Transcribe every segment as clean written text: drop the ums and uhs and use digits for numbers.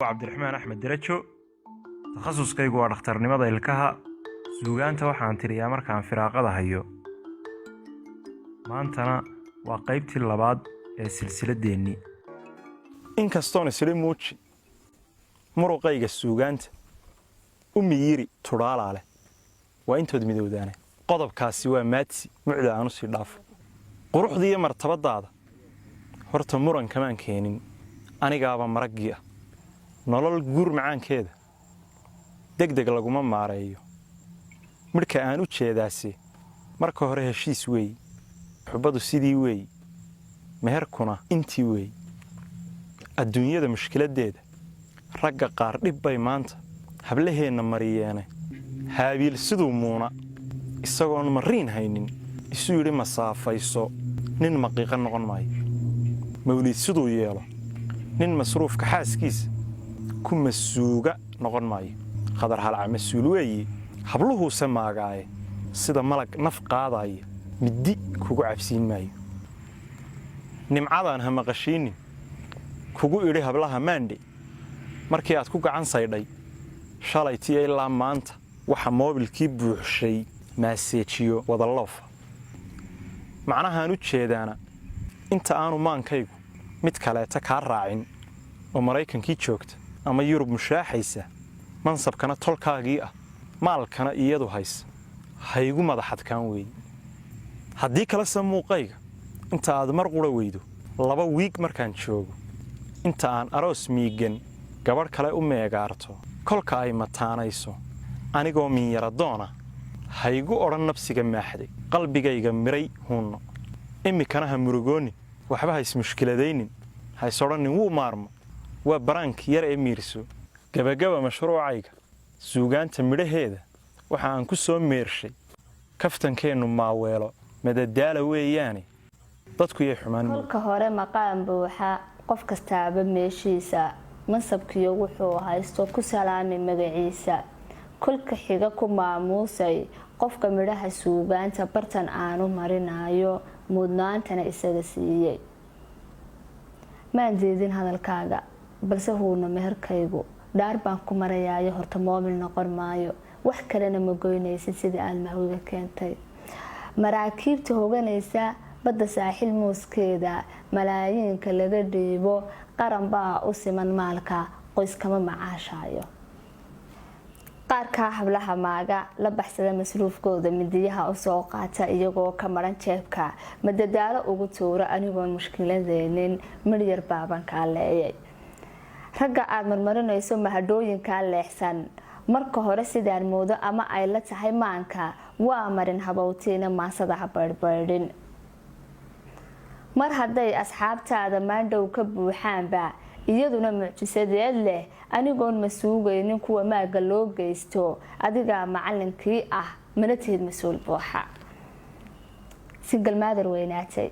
عبد الرحمن أحمد درجو تخصص كيغو dhakhtarnimada ilkaha suugaanta waxaan tiriyaa markaan firaaqada hayo maantana waa qaybtii labaad ee silsiladeennii inkastoon isla muuji muruqayga suugaanta umiyiri tudhaalaale waa intood midowdaane qodobkaasi waa maadsi mucda aanu sii dhaafo quruxdiiyo martabadaada horta muran kamaan keenin anigaaba maragii ah nolol guur macaankeeda degdeg laguma maareeyo marka aan u jeedaasi marka hore heshiis weey xubadu sidii weey meherkuna intii weey adduunyada mushkiladeeda ragga qaar dhib bay maanta hablaheena mariyeene haabiil siduu muuna isagoon mariin haynin isu yiri masaafayso nin maqiiqa noqon maayo mawlid siduu yeelo nin masruufka xaaskiisa ku masuuga noqon maayo qadar halca masuul weeye habluhu samaagaaye sida malag naf qaadaya middi kugu cabsiin maayo nimcadan ha maqashiinin kugu iri hablaha maande markii aad ku gacan saydhay shalaytii ilaa maanta waxa moobilkii buuxshay maaseejiyo wada loof macnahaan u jeedaana inta aanu maankaygu mid kale ta ka raacin oo Mareykankii joogta ama Yurub mushaaxaysa mansabkana tolkaagii ah maalkana iyadu haysa haygu madaxadkaan weey haddii kala samuuqayga inta aad mar qura weydo 2 week markaan joogo inta aan aroos miigan gabadh kale u meegaarto kolka ay mataanayso anigoo min yara doona haygu oran nafsiga maaxday qalbigayga miray huunno imikana ha murugooni waxba hays mushkiladaynin hays oranin wuu maarmo waa barank yar ee miirso gabagaba mashruucayga suugaanta midhaheeda waxa aan ku soo meershay kaftankeenu maaweelo madadaala weeyaani dadku yay xumaan kolka hore maqaan buuxa qof kastaaba meeshiisa mansabkiyo wuxuu haysto ku salaamay magaciisa kolka xiga ku maamuusay qofka midhaha suugaanta bartan aanu marinayo mudnaantana isaga siiyay maan jeedin hadalkaaga balse huuna meherkaygu dhaar baan ku marayaayo horta moobil noqon maayo wax kalena ma goynaysid sida aad mahwiga keentay maraakiibta hoganaysa badda saaxil muuskeeda malaayiinka laga dhiibo qaran baa u siman maalka qoys kama macaashaayo qaarka hablaha maaga la baxsada masruufkooda midiyaha u soo qaata iyagoo ka maran jeebka madadaalo ugu tuura anigoon mushkiladeenin miryar baaban ka leeyay ragga aad marmarinayso mahadooyinka leexsan marka hore sidaan moodo ama ay la tahay maanka waa marin habawtiina maasada habarbarin mar haday asxaabtaada maandhow ka buuxaanba iyaduna mucjisadeed leh anigoon masuugaynin kuwa maaga loo geysto adiga macallinkii ah mana tihid masuul buuxa single mother weynaatay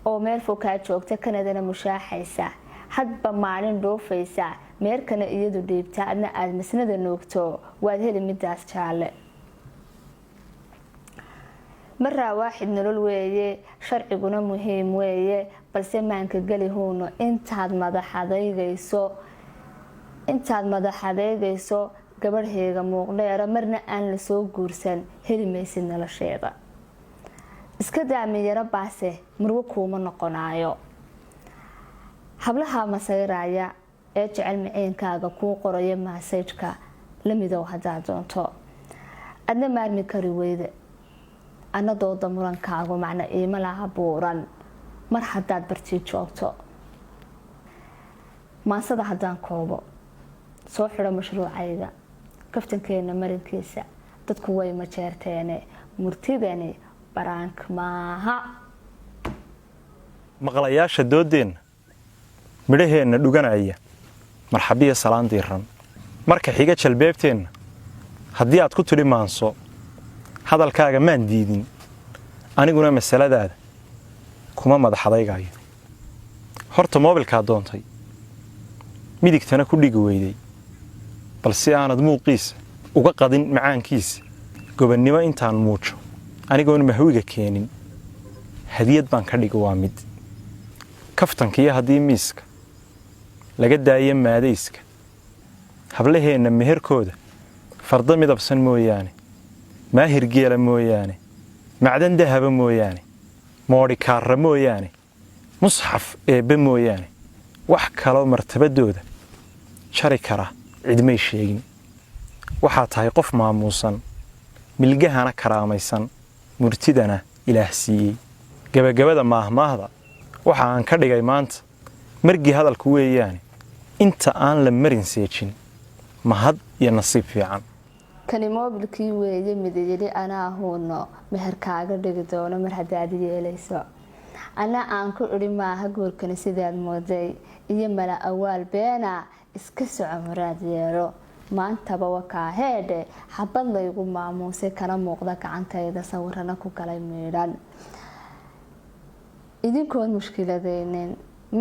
oo meel fokaa joogta Kanadana mushaaxaysa hadba maalin dhoofaysa meerkana iyadu dhiibta adna aad masnada noogto waad heli midaas jaale marra waaxid nolol weeye sharciguna muhiim weeye balse maanka gali huuno intaad madaxadeegayso gabadheega muuqdheera marna aan la soo guursan heli maysid nolosheeda iska daamiyara baase marwo kuuma noqonaayo hablaha masayraya ee jecel miciinkaaga kuu qoraya maasajka lamidow hadaa doonto adna maarmi kari weyde anadooda murankaagu macna iima laha buuran mar hadaad bartii joogto maasada hadaan koobo soo xiro mashruucayga kaftankeena marinkiisa dadku way ma jeerteene murtidani barank maaha maqlayaasha doodeen midhaheena dhuganaya marxabiya salaan diiran marka xiga jalbeebteena haddii aad ku tiri maanso hadalkaaga maan diidin aniguna masaladaada kuma madaxadaygayo horta moobilka doontay midigtana ku dhigi weyday balse aanad muuqiisa uga qadin macaankiisa gobannimo intaan muujo anigoon mahwiga keenin hadiyad baan ka dhigi waa mid kaftankiya haddii miiska laga daayo maadayska hablaheenna meherkooda farda midabsan mooyaane maahir geela mooyaane macdan dahaba mooyaane moodhikaarra mooyaane musxaf eebbe mooyaane wax kaloo martabadooda jari kara cidmay sheegin waxaa tahay qof maamuusan milgahana karaamaysan murtidana ilaah siiyey gabagabada maahmaahda waxa aan ka dhigay maanta margii hadalku weeyaane inta aan la marin seejin mahad iyo nasiib fiican kani moobilkii weeye midayeli anaa huuno meherkaaga dhigi doono mar haddaad yeelayso ana aan ku idhi maaha guurkani sidaad mooday iyo mala awaal beena iska soco maraad yeelo maantaba wakaa heedhe xabad laygu maamuusay kana muuqda gacantayda sawirana ku galay miidhan idinkoon mushkiladaynin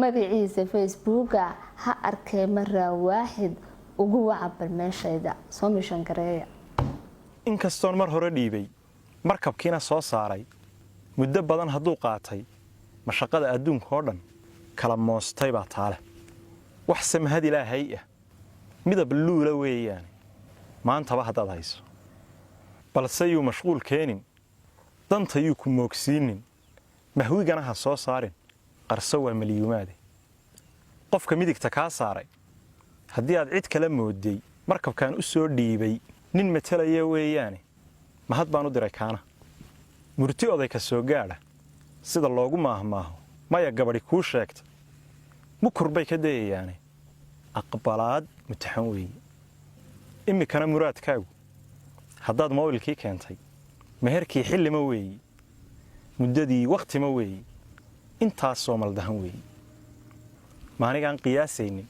magaciisa facebooka ha arkee maraa waaxid ugu wacabal meeshayda soo mishan gareeya inkastoon mar hore dhiibay markabkiina soo saaray muddo badan hadduu qaatay mashaqada adduunka oo dhan kala moostay baa taale wax samahad ilaahay ah midab luula weeyaan maantaba haddaad hayso balse yuu mashquul keenin danta yuu ku moogsiinin mahwigana ha soo saarin qarso waa milyuumaade qofka midigta kaa saaray haddii aad cid kala mooday markabkan u soo dhiibay nin matalaya weeyaane mahad baan u diray kaana murti oday ka soo gaadha sida loogu maahmaaho maya gabadhi kuu sheegta mukur bay ka dayayaane aqbalaad mutaxan weeye imikana muraadkaagu haddaad moobilkii keentay meherkii xillima weeye muddadii wakhtima weeye intaasoo maldahan weeye maanigaan qiyaasaynin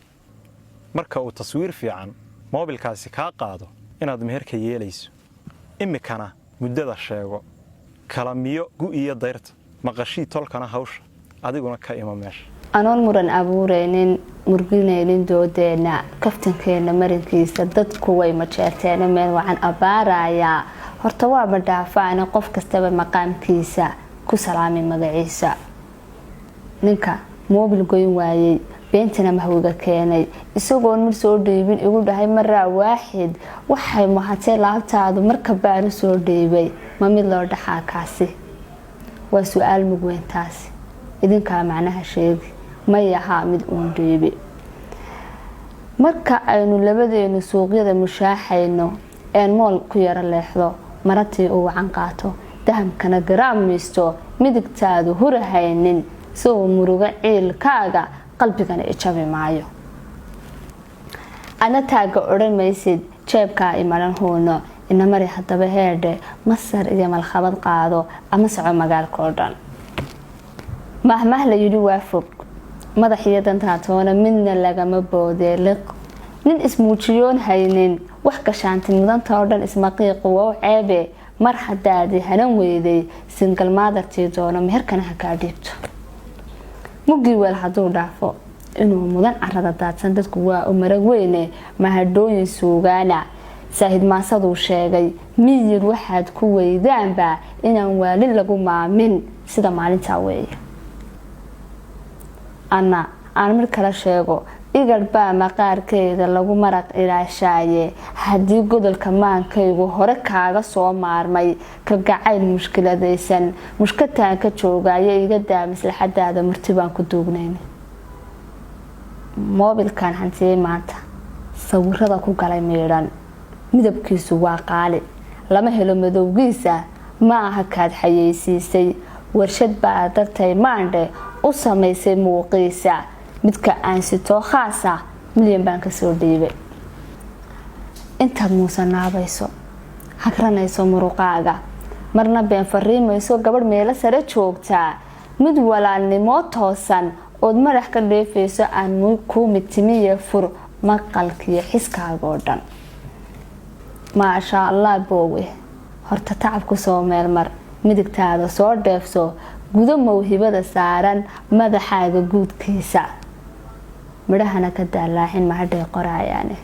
marka uu taswiir fiican moobilkaasi kaa qaado inaad meherka yeelayso imikana muddada sheego kala miyo gu iyo dayrta maqashii tolkana hawsha adiguna ka ima meesha anoon muran abuuraynin murginaynin doodeenna kaftankeenna marinkiisa dadku way majeerteena meel wacan abaarayaa horta waa madhaafaana qof kastaba maqaamkiisa ku salaamay magaciisa ninka moobil goyn waayey beentana mahwiga keenay isagoon mid soo dhiibin igu dhahay maraa waaxid waxay mahatay laabtaadu marka baanu soo dhiibay ma mid loo dhaxaa kaasi waa su-aal mugweyntaasi idinkaa macnaha sheegi may ahaa mid uun dhiibi marka aynu labadeenu suuqyada mushaaxayno een mool ku yaro leexdo maratii uu wacan qaato dahamkana garaam miisto midigtaadu hurahaynin si uu muruga ciilkaaga qalbigana ijabi maayo ana taaga odhan maysid jeebkaa imaran huuno ina mari haddaba heedhe masar iyo malkhabad qaado ama soco magaalka oo dhan mahmah la yidhi waa fog madax iyo dantaatoona midna lagama boodee liq nin ismuujiyoon haynin wax gashaanti mudanta oo dhan ismaqiiqu wow ceebe mar haddaadi hanan weyday singal maadartii doono meherkana ha kaa dhiibto muggii weel hadduu dhaafo inuu mudan carada daadsan dadku waa u marag weyne mahadhooyin suugaana saahid maasaduu sheegay miyir waxaad ku weydaanba inaan waali lagu maamin sida maalintaa weeye ana aan mar kala sheego igadh baa maqaarkeeda lagu maraq ilaashaaye haddii godolka maankaygu hore kaaga soo maarmay kalgacayl mushkiladaysan mushkataan ka joogaayo iga daa maslaxadaada murti baan ku duugnayn moobilkan hantiyey maanta sawirada ku galay miidhan midabkiisu waa qaali lama helo madowgiisa ma aha kaad xayeysiisay warshad baa dartay maandhe u samaysay muuqiisa midka aan sitoo khaasa milyan baan kasoo dhiibay intaad muusanaabayso hagranayso muruqaaga marna been fariimayso gabadh meelo sare joogtaa mid walaalnimo toosan ood madax ka dheefayso aan kuu midtimiye fur maqalkiyo xiskaaga oo dhan maashaa allah boowe horta tacabku soo meelmar midigtaada soo dheefso gudo mawhibada saaran madaxaaga guudkiisa midhahana ka daalaaxin mahadhay qoraayaane